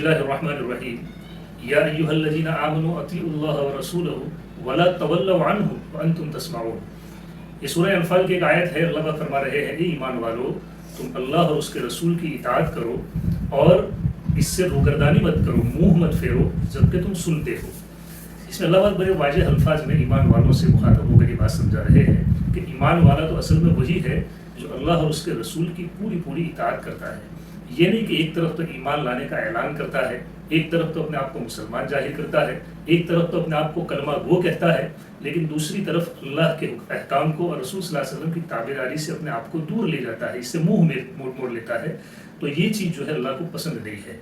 اللہ الرحمن الرحیم یا ایھا الذین آمنوا اطیعوا اللہ ورسولہ ولا تولوا عنہ وانتم تسمعون۔ یہ سورہ انفال کی ایک آیت ہے۔ اللہ پاک فرما رہے ہیں اے ایمان والو، تم اللہ اور اس کے رسول کی اطاعت کرو اور اس سے روگردانی مت کرو، منہ مت پھیرو جبکہ تم سنتے ہو۔ اس میں اللہ پاک بڑے واضح الفاظ میں ایمان والوں سے مخاطب ہو کر یہ بات سمجھا رہے ہیں کہ ایمان والا تو اصل میں وہی ہے جو اللہ اور اس کے رسول کی پوری اطاعت کرتا ہے۔ یہ نہیں کہ ایک طرف تو ایمان لانے کا اعلان کرتا ہے، ایک طرف تو اپنے آپ کو مسلمان ظاہر کرتا ہے، ایک طرف تو اپنے آپ کو کلمہ گو کہتا ہے، لیکن دوسری طرف اللہ کے احکام کو اور رسول صلی اللہ علیہ وسلم کی تابعداری سے اپنے آپ کو دور لے جاتا ہے، اس سے منہ موڑ لیتا ہے۔ تو یہ چیز جو ہے اللہ کو پسند نہیں ہے۔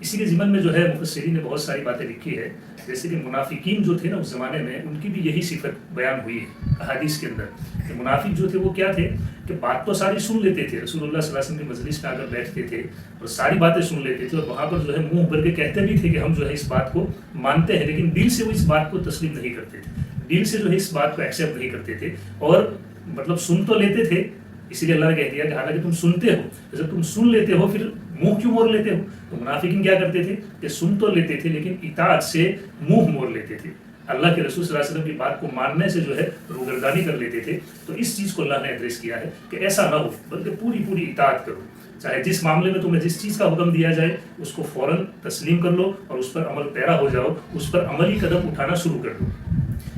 اسی کے ضمن میں جو ہے مفسرین نے بہت ساری باتیں لکھی ہے، جیسے کہ منافقین جو تھے نا اس زمانے میں، ان کی بھی یہی صفت بیان ہوئی ہے احادیث کے اندر کہ منافق جو تھے وہ کیا تھے کہ بات تو ساری سن لیتے تھے، رسول اللہ صلی اللہ علیہ وسلم کی مجلس میں اگر بیٹھتے تھے اور ساری باتیں سن لیتے تھے اور وہاں پر جو ہے منہ بھر کے کہتے بھی تھے کہ ہم جو ہے اس بات کو مانتے ہیں، لیکن دل سے وہ اس بات کو تسلیم نہیں کرتے تھے، دل سے جو ہے اس بات کو ایکسیپٹ نہیں کرتے تھے، اور مطلب سن تو لیتے تھے، اسی لیے اللہ نے کہہ دیا کہ حالانکہ تم سنتے ہو، جب تم سن لیتے ہو پھر منہ کیوں موڑ لیتے ہو؟ تو منافقین کیا کرتے تھے کہ سن تو لیتے تھے لیکن اطاعت سے منہ موڑ لیتے تھے، اللہ کے رسول صلی اللہ علیہ وسلم کی بات کو ماننے سے جو ہے روگردانی کر لیتے تھے۔ تو اس چیز کو اللہ نے ایڈریس کیا ہے کہ ایسا نہ ہو، بلکہ پوری اطاعت کرو، چاہے جس معاملے میں تمہیں جس چیز کا حکم دیا جائے اس کو فوراً تسلیم کر لو اور اس پر عمل پیرا ہو جاؤ، اس پر عملی قدم اٹھانا شروع کر دو۔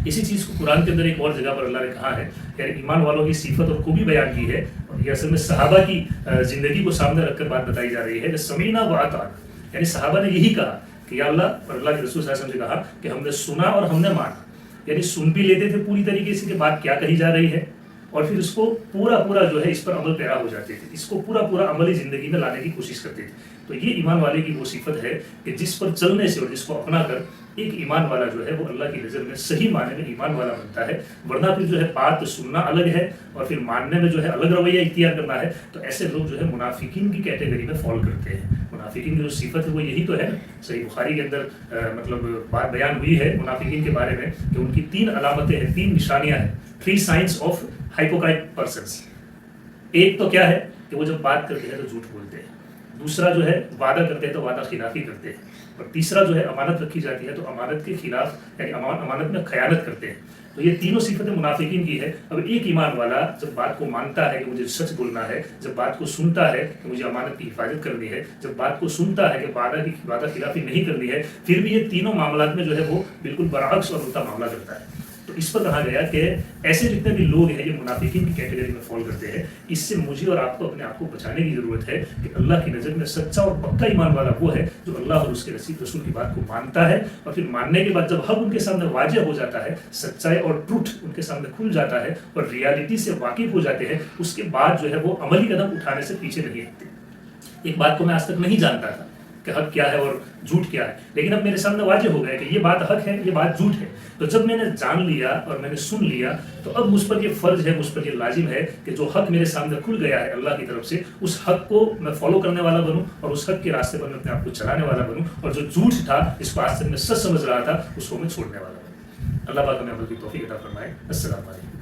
اسی چیز کو قرآن کے اندر ایک اور جگہ پر اللہ نے کہا ہے کہ ایمان والوں کی صفت اور خوبی بیان کی ہے، اور یہ اصل میں صحابہ کی زندگی کو سامنے رکھ کر بات بتائی جا رہی ہے کہ سمینا و اطعنا، یعنی صحابہ نے یہی کہا کہ یا اللہ، اور اللہ کے رسول صلی اللہ علیہ وسلم سے کہا کہ ہم نے سنا اور ہم نے مانا، یعنی سن بھی لیتے تھے پوری طریقے سے کہ بات کیا کہی جا رہی ہے، اور پھر اس کو پورا جو ہے اس پر عمل پیرا ہو جاتے تھے، اس کو پورا عملی زندگی میں لانے کی کوشش کرتے تھے۔ تو یہ ایمان والے کی وہ صفت ہے کہ جس پر چلنے سے اور جس کو اپنا کر ایک ایمان والا جو ہے وہ اللہ کی نظر میں صحیح معنی میں ایمان والا بنتا ہے، ورنہ پھر جو ہے بات سننا الگ ہے اور پھر ماننے میں جو ہے الگ رویہ اختیار کرنا ہے۔ تو ایسے لوگ جو ہے منافقین کی کیٹیگری میں فال کرتے ہیں۔ منافقین کی جو صفت ہے وہ یہی تو ہے نا، صحیح بخاری کے اندر مطلب بات بیان ہوئی ہے منافقین کے بارے میں کہ ان کی 3 علامتیں ہیں، 3 نشانیاں ہیں، 3 signs of hypocrite persons۔ ایک تو کیا ہے کہ وہ جب بات کرتے ہیں تو جھوٹ بولتے ہیں، دوسرا جو ہے وعدہ کرتے ہیں تو وعدہ خلافی کرتے ہیں، اور تیسرا جو ہے امانت رکھی جاتی ہے تو امانت کے خلاف یعنی امانت میں خیانت کرتے ہیں۔ تو یہ تینوں صفتیں منافقین کی ہے۔ اب ایک ایمان والا جب بات کو مانتا ہے کہ مجھے سچ بولنا ہے، جب بات کو سنتا ہے کہ مجھے امانت کی حفاظت کرنی ہے، جب بات کو سنتا ہے کہ وعدہ خلافی نہیں کرنی ہے، پھر بھی یہ تینوں معاملات میں جو ہے وہ بالکل برعکس اور الٹا معاملہ کرتا ہے۔ تو اس پر کہا گیا کہ ایسے جتنے بھی لوگ ہیں یہ منافقین کی کیٹیگری میں فال کرتے ہیں۔ اس سے مجھے اور آپ کو اپنے آپ کو بچانے کی ضرورت ہے کہ اللہ کی نظر میں سچا اور پکا ایمان والا وہ ہے جو اللہ اور اس کے رسول کی بات کو مانتا ہے، اور پھر ماننے کے بعد جب حق ان کے سامنے واضح ہو جاتا ہے، سچائی اور ٹروتھ ان کے سامنے کھل جاتا ہے اور ریالٹی سے واقف ہو جاتے ہیں، اس کے بعد جو ہے وہ عملی قدم اٹھانے سے پیچھے نہیں ہٹتے۔ ایک بات کو میں آج تک نہیں جانتا تھا کہ حق کیا ہے اور جھوٹ کیا ہے، لیکن اب میرے سامنے واضح ہو گیا کہ یہ بات حق ہے، یہ بات جھوٹ ہے۔ تو جب میں نے جان لیا اور میں نے سن لیا تو اب مجھ پر یہ فرض ہے، مجھ پر یہ لازم ہے کہ جو حق میرے سامنے کھل گیا ہے اللہ کی طرف سے، اس حق کو میں فالو کرنے والا بنوں اور اس حق کے راستے پر میں اپنے آپ کو چلانے والا بنوں، اور جو جھوٹ تھا اس کو آج تک میں سچ سمجھ رہا تھا اس کو میں چھوڑنے والا بنوں۔ اللہ پاک ہمیں عمل کی توفیق عطا فرمائے۔ السلام علیکم۔